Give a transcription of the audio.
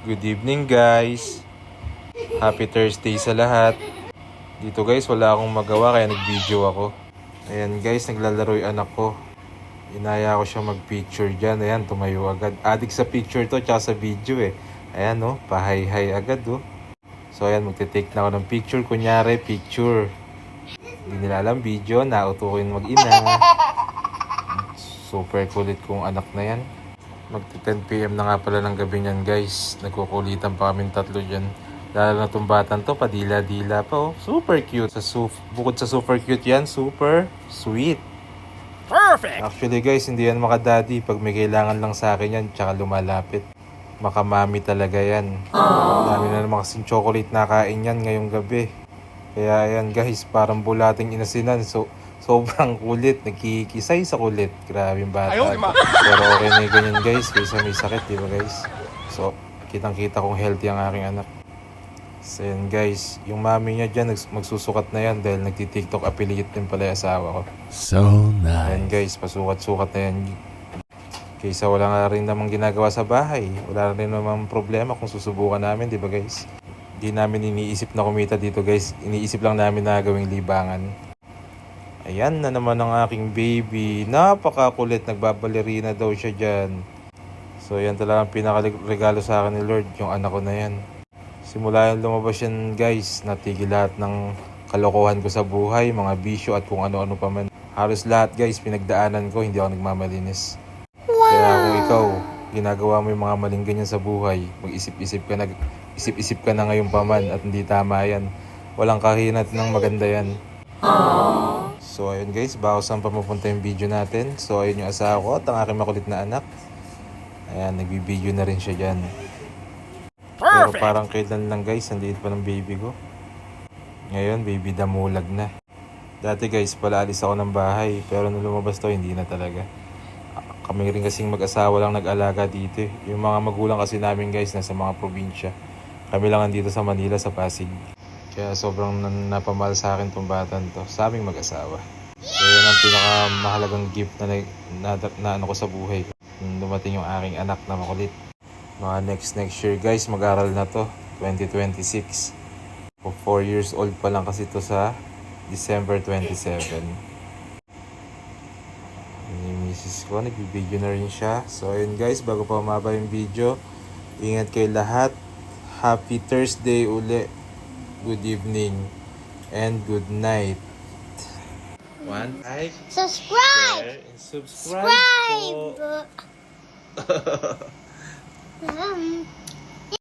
Good evening guys. Happy Thursday sa lahat. Dito guys, wala akong magawa kaya nag-video ako. Ayan guys, naglalaro yung anak ko. Inaya ko siya mag-picture dyan. Ayan, tumayo agad. Addict sa picture to, tsaka sa video eh. Ayan oh, pahay-hay agad oh. So ayan, magte-take na ako ng picture. Kunyari, picture. Hindi nila alam video, nauto ko yung mag-ina. Super kulit kong anak na yan. Magti 10 PM na nga pala ng gabi niyan guys. Nagkukulitan pa kami tatlo dyan. Lalo na itong batan to, padila-dila pa oh. Super cute. Bukod sa super cute yan, super sweet. Perfect! Actually guys, hindi yan makadaddy. Pag may kailangan lang sa akin yan, tsaka lumalapit. Makamami talaga yan. Dami na naman kasing chocolate na kain yan ngayong gabi. Kaya ayan guys, parang bulating inasinan. So, sobrang kulit. Nagkikisay sa kulit. Grabe yung bata. Pero okay na yung ganyan guys. Kaysa may sakit, di ba guys? So, kitang-kita kong healthy ang aking anak. So yan guys, yung mami niya dyan magsusukat na yan dahil nagti-TikTok affiliate din pala yung asawa ko. So nice. Ayan guys, pasukat-sukat na yan. Kaysa wala nga rin namang ginagawa sa bahay. Wala rin namang problema kung susubukan namin, di ba guys? Di namin iniisip na kumita dito guys. Iniisip lang namin na gawing libangan. Ayan na naman ang aking baby. Napakakulit, nagbabalerina daw siya dyan. So yan talagang pinakaregalo sa akin ni Lord, yung anak ko na yan. Simula yung lumabas yan guys, natigil lahat ng kalokohan ko sa buhay, mga bisyo at kung ano-ano pa man. Halos lahat guys, pinagdaanan ko, hindi ako nagmamalinis. Kaya kung ikaw, ginagawa mo yung mga maling ganyan sa buhay, mag-isip-isip ka na ngayon pa man at hindi tama yan. Walang kahinat ng maganda yan. So ayun guys, bago saan pa mapunta yung video natin. So ayun yung asawa ko at ang aking makulit na anak. Ayan, nagbibideo na rin siya dyan. Pero parang kailan lang guys, nandiit pa ng baby ko. Ngayon, baby damulag na. Dati guys, pala alis ako ng bahay. Pero nung lumabas to, hindi na talaga. Kami rin kasing mag-asawa lang nag-alaga dito. Yung mga magulang kasi namin guys, nasa mga probinsya. Kami lang andito sa Manila, sa Pasig. Kaya sobrang napamahal sa akin tong batan to. Sa aming mag-asawa. So yun ang pinakamahalagang gift na ano ko sa buhay. Nung dumating yung aking anak na makulit. Mga next year guys, mag-aral na to 2026. O 4 years old pa lang kasi to sa December 27. Yung misis ko, nagbibideo na rin siya. So ayun guys, bago pa umaba yung video, ingat kayo lahat. Happy Thursday uli. Good evening and good night. One like, Subscribe! share, and subscribe po. Subscribe!